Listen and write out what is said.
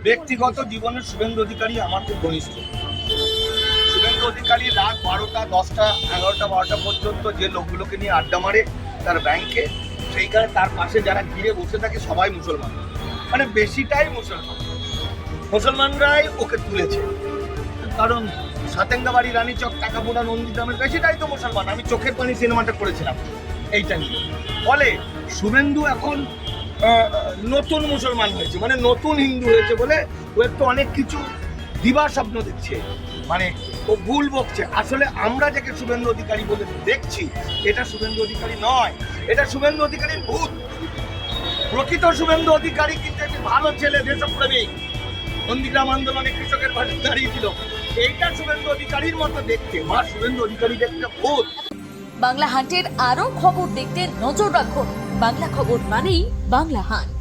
ব্যক্তিগত জীবনে শুভেন্দু অধিকারী আমার খুব ঘনিষ্ঠ। শুভেন্দু অধিকারী রাত 12টা 10টা 11টা 12টা পর্যন্ত যে লোকগুলোকে নিয়ে আড্ডা মারে তার ব্যাংকে, সেইখানে তার পাশে যারা ঘিরে বসে থাকে সবাই মুসলমান, মানে বেশিটাই মুসলমানরাই ওকে তুলেছে। কারণ সাতেঙ্গাবাড়ি, রানীচক, টাকাপোড়া, নন্দীগ্রামের বেশিটাই তো মুসলমান। আমি চোখের পানি সিনেমাটা করেছিলাম এইটা নিয়ে। ফলে শুভেন্দু এখন নতুন মুসলমান হয়েছে, মানে নতুন হিন্দু হয়েছে বলে ও একটু অনেক কিছু দিবা স্বপ্ন দেখছে, মানে ও ভুল বকছে। আসলে আমরা যাকে শুভেন্দু অধিকারী বলে দেখছি এটা শুভেন্দু অধিকারী নয়, এটা শুভেন্দু অধিকারীর ভূত। প্রকৃত শুভেন্দু অধিকারী কিন্তু একটি ভালো ছেলে, দেশপ্রেমিক, নন্দীগ্রাম আন্দোলনে কৃষকের পাশে দাঁড়িয়েছিল। এইটা শুভেন্দু অধিকারীর মতো দেখতে, মা শুভেন্দু অধিকারী দেখতে ভূত। বাংলা হান্টের আরও খবর দেখতে নজর রাখুন। বাংলা খবর মানেই বাংলা হান্ট।